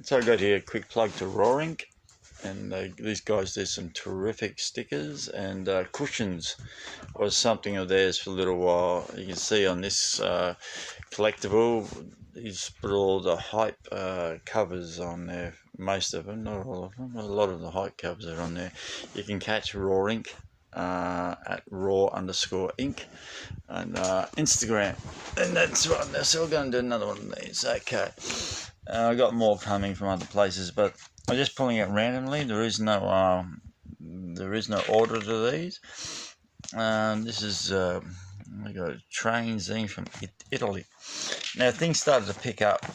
So I got here a quick plug to Roaring, and these guys did some terrific stickers, and cushions was something of theirs for a little while. You can see on this collectible, he's put all the hype covers on there, most of them, not all of them, a lot of the hype covers are on there. You can catch Roaring at raw_ink on Instagram, and that's right. So we're going to do another one of these. Okay, I got more coming from other places, but I'm just pulling it randomly. There is no order to these. This is we got a train zine from Italy. Now things started to pick up,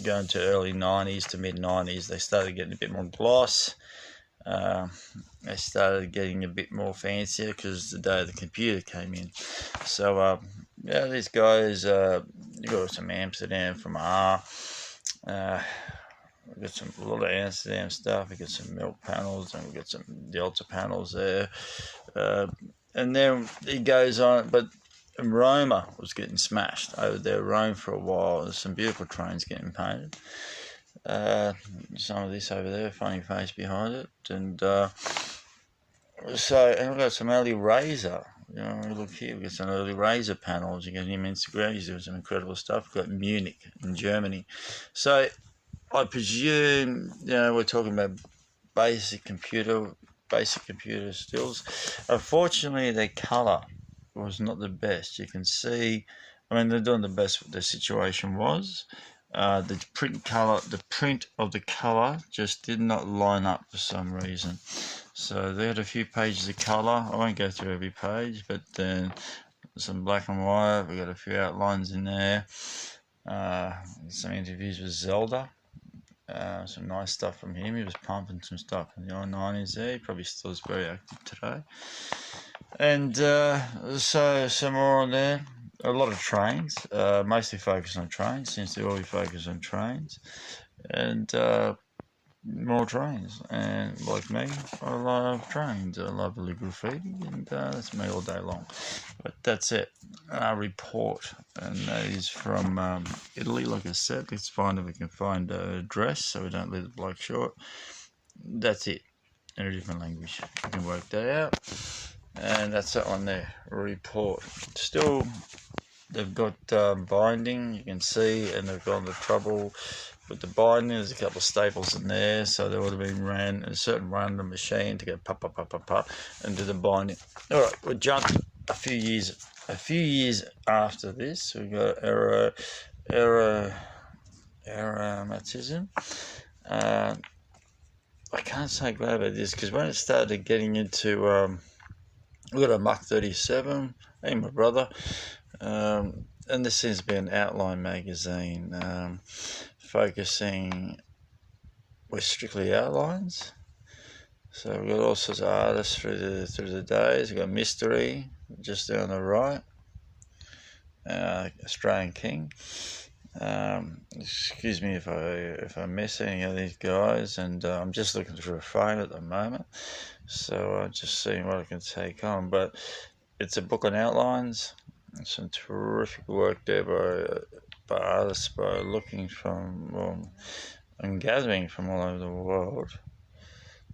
going to early 90s to mid 90s. They started getting a bit more gloss. They started getting a bit more fancier because the day the computer came in. So yeah, these guys, you got some Amsterdam from R. We got a lot of Amsterdam stuff. We got some milk panels, and we got some Delta panels there. And then it goes on, but Roma was getting smashed over there. Rome for a while. There's some beautiful trains getting painted. Some of this over there, funny face behind it, and so and we've got some early Razor. You know, look here, we've got some early Razor panels. You get him Instagram. He's doing some incredible stuff. We've got Munich in Germany. So I presume, you know, we're talking about basic computer stills. Unfortunately, their colour was not the best. You can see, I mean, they're doing the best what the situation was. The print of the colour just did not line up for some reason. So they had a few pages of colour. I won't go through every page, but then some black and white. We got a few outlines in there. Some interviews with Zelda. Some nice stuff from him. He was pumping some stuff in the 90s there. He probably still is very active today. And so some more on there. A lot of trains, mostly focused on trains. Seems to always focus on trains. And more trains, and like me, I love trains. I love the graffiti, and that's me all day long. But that's it. Report, and that is from Italy. Like I said, let's find if we can find an address so we don't leave the bloke short. That's it, in a different language. You can work that out, and that's that one there. Report. Still, they've got binding. You can see, and they've gone the trouble with the binding. There's a couple of staples in there, so they would have been ran a certain random machine to go pop and do the binding. All right, we're jumped a few years after this. We got aromatism. I can't say glad about this because when it started getting into we got a Mach 37. Hey, my brother. And this seems to be an outline magazine, focusing with strictly outlines. So we've got all sorts of artists through the days. We've got Mystery just down the right, Australian King. Excuse me if I miss any of these guys, and I'm just looking through a phone at the moment, so I'm just seeing what I can take on. But it's a book on outlines. Some terrific work there by artists, by looking from and gathering from all over the world.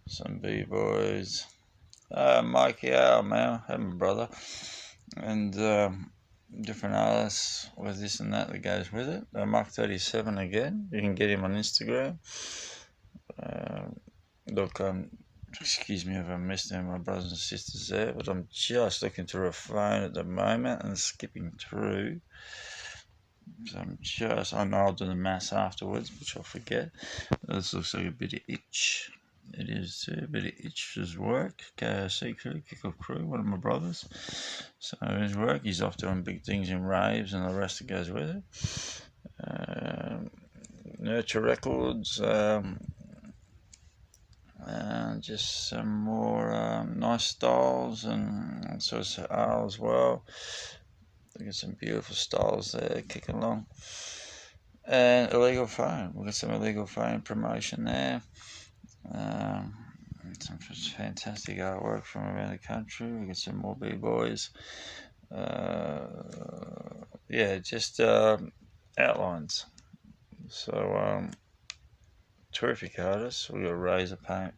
Some b-boys, Mikey Mal, my brother, and different artists with this and that goes with it. Mach 37 again. You can get him on Instagram. Look, excuse me if I missed any of my brothers and sisters there, but I'm just looking through a phone at the moment and skipping through. So I know I'll do the maths afterwards, which I'll forget. This looks like a bit of itch. It is a bit of itch's work. KOC crew, Kick-Off crew, one of my brothers. So his work, he's off doing big things in raves and the rest that goes with it. Nurture Records. Just some more nice styles and sort of art as well. Look at some beautiful styles there kicking along. And Illegal Phone. We've got some Illegal Phone promotion there. Some fantastic artwork from around the country. We've got some more b-boys. Yeah, just outlines. So terrific artists. We got razor paint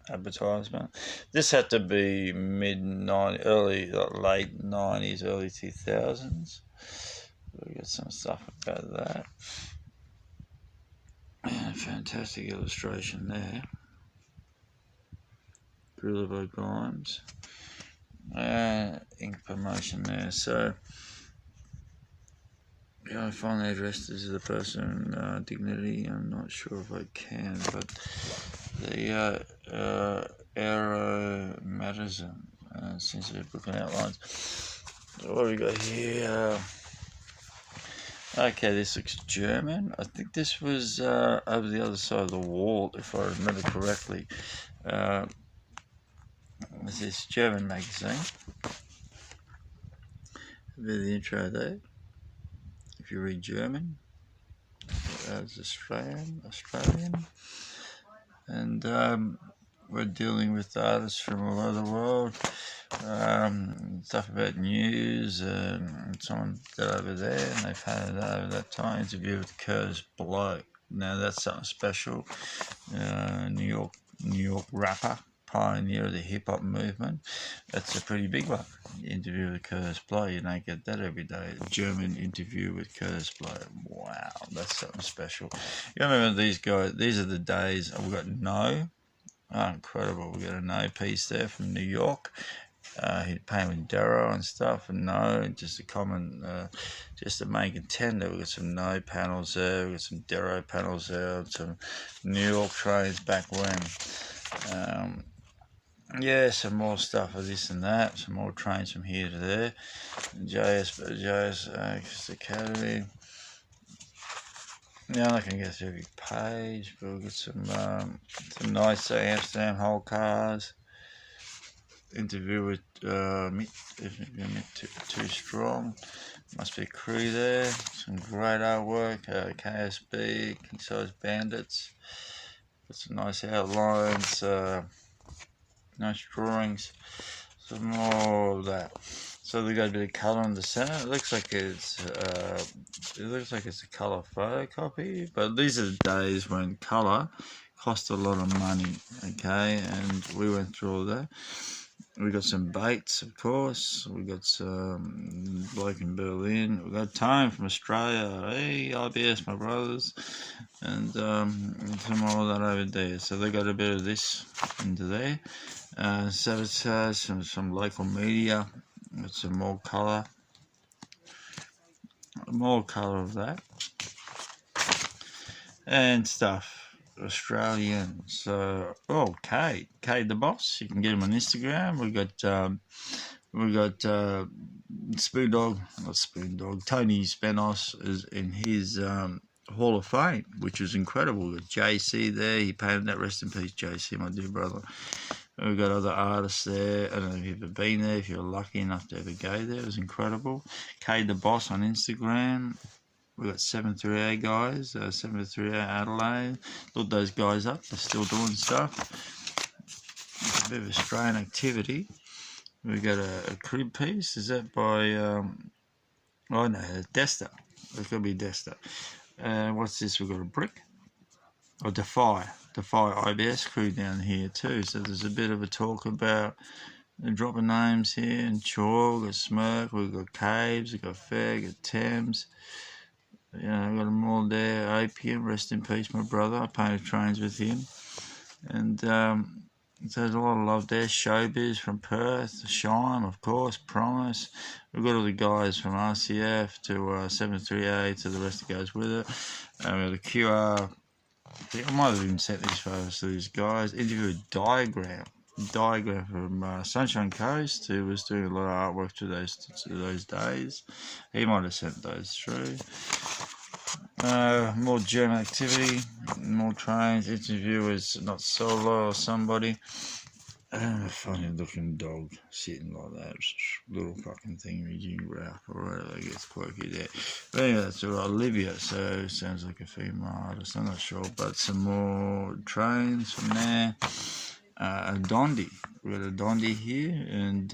advertisement. This had to be mid-90s, late 90s, early 2000s. We got some stuff about that. Yeah, fantastic illustration there. Gorilla Grimes. Ink promotion there. So, I find the address is the person, dignity. I'm not sure if I can, but the aromatism, sensitive book and outlines. What have we got here? Okay, this looks German. I think this was over the other side of the wall, if I remember correctly. This is German magazine. A bit of the intro there. If you read German, it's Australian. And we're dealing with artists from all over the world. Stuff about news, someone did over there, and they painted that over that time. Interview with Curtis Blow. Now that's something special. New York rapper, pioneer of the hip hop movement. That's a pretty big one. Interview with Curtis Blow. You don't get that every day. A German interview with Curtis Blow. Wow, that's something special. You remember these guys? These are the days. We've got No. Oh, incredible. We got a No piece there from New York. He'd paint with Darrow and stuff, and No, just a common, just a main contender. We got some No panels there, we got some Darrow panels there, some New York trains back when. Yeah, some more stuff of this and that, some more trains from here to there. JS Academy. Now I'm not going to go through every page, but we've got some nice Amsterdam whole cars. Interview with too strong. Must be a crew there. Some great artwork. KSB, King Size Bandits. Got some nice outlines. Nice drawings. Some more of that. So they got a bit of colour in the centre. It looks like it's a colour photocopy. But these are the days when colour cost a lot of money. Okay, and we went through all that. We got some Bates, of course. We got some bloke in Berlin. We got Tone from Australia. Hey, IBS, my brothers, and some more of that over there. So they got a bit of this into there. Sabotage, some local media. Got some more colour of that, and stuff. Australian. So, Kate the boss. You can get him on Instagram. We got Tony Spanos is in his Hall of Fame, which is incredible. We got JC there. He painted that. Rest in peace, JC, my dear brother. We've got other artists there. I don't know if you've ever been there. If you're lucky enough to ever go there, it was incredible. Kate the boss on Instagram. We've got 738 guys, 738 Adelaide. Look those guys up, they're still doing stuff. It's a bit of Australian activity. We've got a crib piece. Is that by, Desta. It's got to be Desta. What's this? We've got a brick. Defy IBS crew down here too. So there's a bit of a talk about dropping names here. And Chor, we've got Smirk, we've got Caves, we've got Fair, we've got Thames. You know, I've got them all there. APM, rest in peace, my brother. I painted trains with him. And so there's a lot of love there. Showbiz from Perth, Shine, of course, Promise. We've got all the guys from RCF to 738 to the rest that goes with it. We've got a QR. I think I might have even sent these photos to these guys. Interview with Diagram from Sunshine Coast, who was doing a lot of artwork to those days. He might have sent those through. More German activity, more trains. Interview with not solo or somebody. A funny looking dog sitting like that, little fucking thing, Eugene Ralph or whatever, I guess quirky there. But anyway, that's Olivia, so sounds like a female artist, I'm not sure. But some more trains from there. A Dondi. We've got a Dondi here, and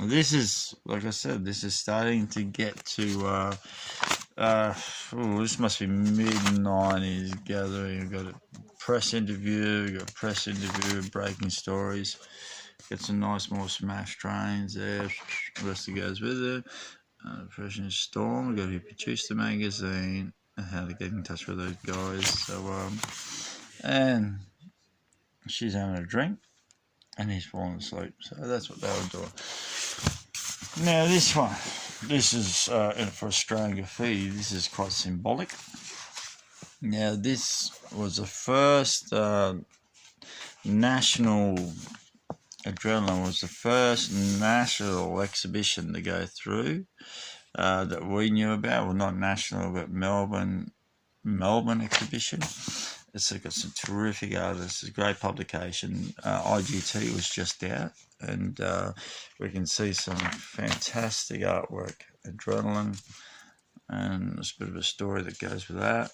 this is, like I said, this is starting to get to This must be mid-90s gathering. We've got a press interview, breaking stories. Got some nice more smash trains there. The rest of goes with it. Fresh in Storm. We've got who produced the magazine and how to get in touch with those guys. So, and she's having a drink and he's falling asleep. So that's what they were doing. Now this one, this is for Australian Graffiti. This is quite symbolic. Now this was the first national Adrenaline was the first national exhibition to go through that we knew about. Well, not national, but Melbourne exhibition. It's got some terrific artists. It's a great publication. IGT was just out, and we can see some fantastic artwork. Adrenaline, and there's a bit of a story that goes with that.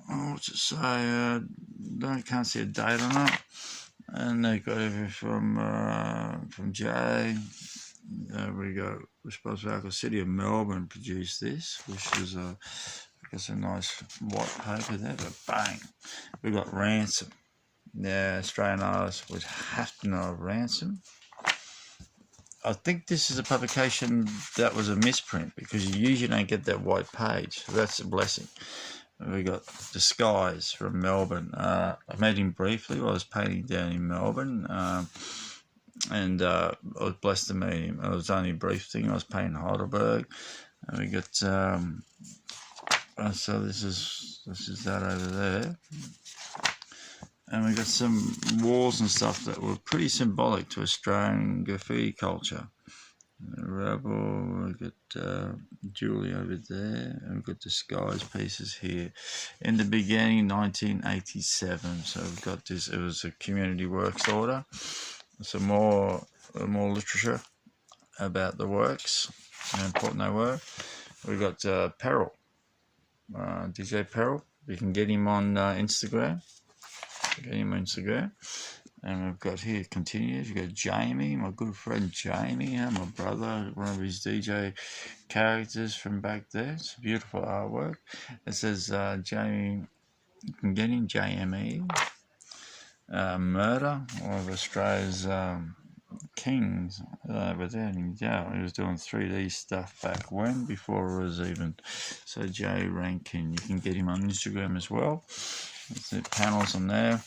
What's it say? Can't see a date on it. And they got everything from Jay. We got Responsible City of Melbourne produced this, which is I guess a nice white paper there. But bang, we got Ransom. Yeah, Australian artists would have to know of Ransom. I think this is a publication that was a misprint because you usually don't get that white page. So that's a blessing. We got Disguise from Melbourne. I met him briefly while I was painting down in Melbourne, and I was blessed to meet him. It was only a brief thing. I was painting Heidelberg, and we got so this is that over there, and we got some walls and stuff that were pretty symbolic to Australian graffiti culture. Rebel, we've got Julie over there, and we've got Disguise pieces here. In the beginning, 1987, so we've got this, it was a community works order. Some more literature about the works, how important they were. We've got Peril, DJ Peril. You can get him on Instagram. And we've got here, continues, we've got Jamie, my good friend Jamie, my brother, one of his DJ characters from back there. It's beautiful artwork. It says Jamie, you can get him, JME. Murder, one of Australia's kings over there in Yale. He was doing 3D stuff back when, before it was even. So Jay Rankin, you can get him on Instagram as well. There's the panels on there.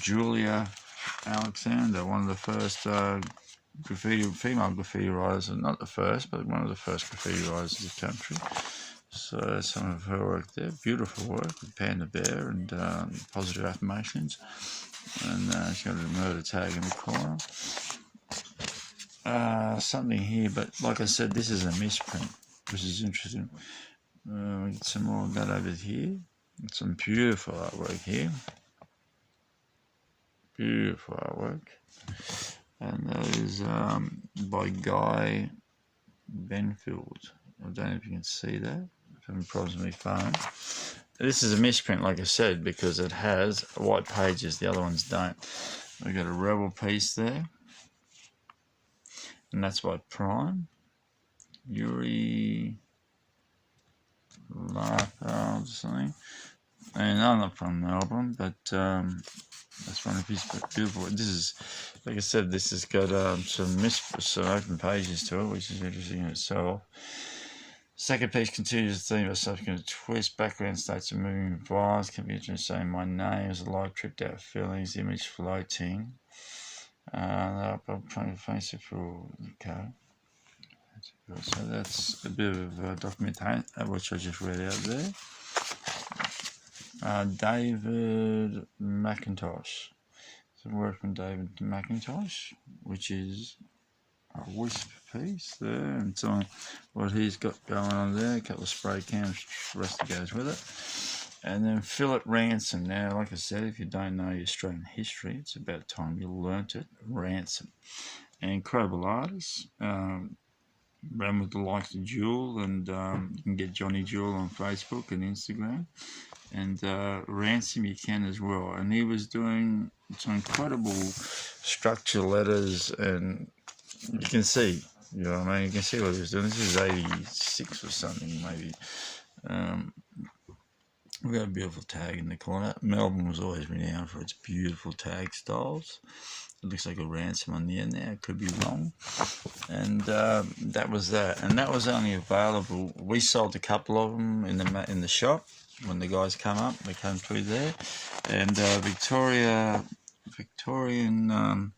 Julia Alexander, one of the first female graffiti writers, not the first, but one of the first graffiti writers in the country. So some of her work there, beautiful work with Panda Bear and positive affirmations. And she's got a murder tag in the corner. Something here, but like I said, this is a misprint, which is interesting. We get some more of that over here. Some beautiful artwork here. Beautiful artwork. And that is by Guy Benfield. I don't know if you can see that. I'm having problems with my phone. This is a misprint, like I said, because it has white pages. The other ones don't. We've got a Rebel piece there. And that's by Prime. Yuri Larpa or something. And I'm not from Melbourne, but that's one of his beautiful. This is, like I said, this has got some open pages to it, which is interesting in itself. Second piece continues the theme of subsequent twist. Background states of moving violence can be interesting. Saying my name is a light tripped out feelings, image floating. I'm trying to face it for okay. So that's a bit of documentation, which I just read out there. David McIntosh. Some work from David McIntosh, which is a wisp piece there, and so what he's got going on there, a couple of spray cans, the rest goes with it. And then Philip Ransom. Now, like I said, if you don't know your Australian history, it's about time you learnt it. Ransom. An incredible artist. Ran with the likes of Jewel, and you can get Johnny Jewel on Facebook and Instagram. And Ransom you can as well. And he was doing some incredible structure letters, and you can see You know what I mean? You can see what he was doing. This is 86 or something, maybe. We've got a beautiful tag in the corner. Melbourne was always renowned for its beautiful tag styles. It looks like a ransom on the end there. It could be wrong. And that was that. And that was only available. We sold a couple of them in the shop when the guys come up. They came through there. And Victorian.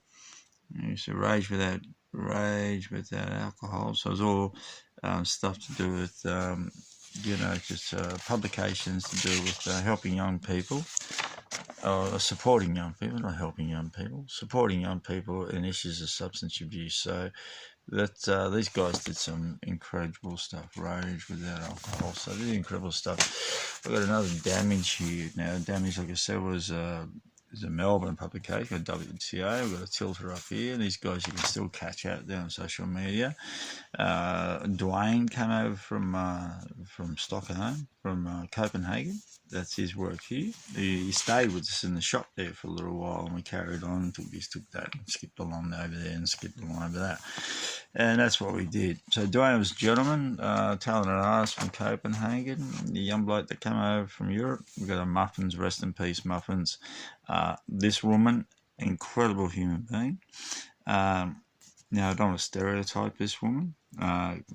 Used to rage without alcohol. So it was all stuff to do with just publications to do with helping young people, or supporting young people, not helping young people, supporting young people in issues of substance abuse. So that these guys did some incredible stuff. Rage without alcohol. So they did incredible stuff. I've got another Damage here. Now, Damage, like I said, was is a Melbourne publication, a WTA. We've got a tilter up here. These guys you can still catch out there on social media. Dwayne came over from Stockholm, from Copenhagen. That's his work here. He stayed with us in the shop there for a little while, and we carried on until we took that and skipped along over there and skipped along over that. And that's what we did. So Dwayne was a gentleman, talented artist from Copenhagen, the young bloke that came over from Europe. We've got a Muffins, rest in peace, Muffins. This woman, incredible human being. Now, I don't want to stereotype this woman.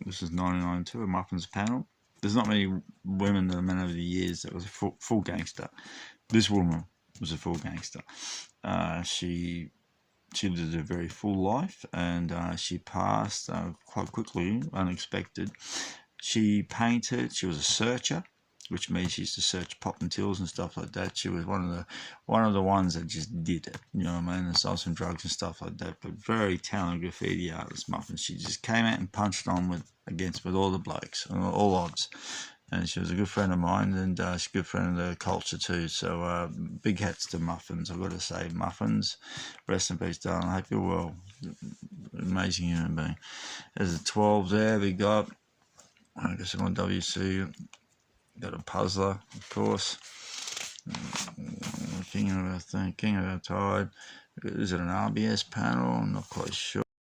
This is 1992, a Muffins panel. There's not many women that I've met over the years that was a full gangster. This woman was a full gangster. She lived a very full life, and she passed quite quickly, unexpected. She painted. She was a searcher, which means she used to search pop and tills and stuff like that. She was one of the ones that just did it, you know what I mean, and sold some drugs and stuff like that. But very talented graffiti artist, Muffin. She just came out and punched on against all the blokes, all odds. And she was a good friend of mine, and she's a good friend of the culture too. So big hats to Muffins. I've got to say, Muffins, rest in peace, darling. I hope you're well. Amazing human being. There's a 12 there. We got, I guess I'm on WC. Got a puzzler, of course. King of our Tide. Is it an RBS panel? I'm not quite sure.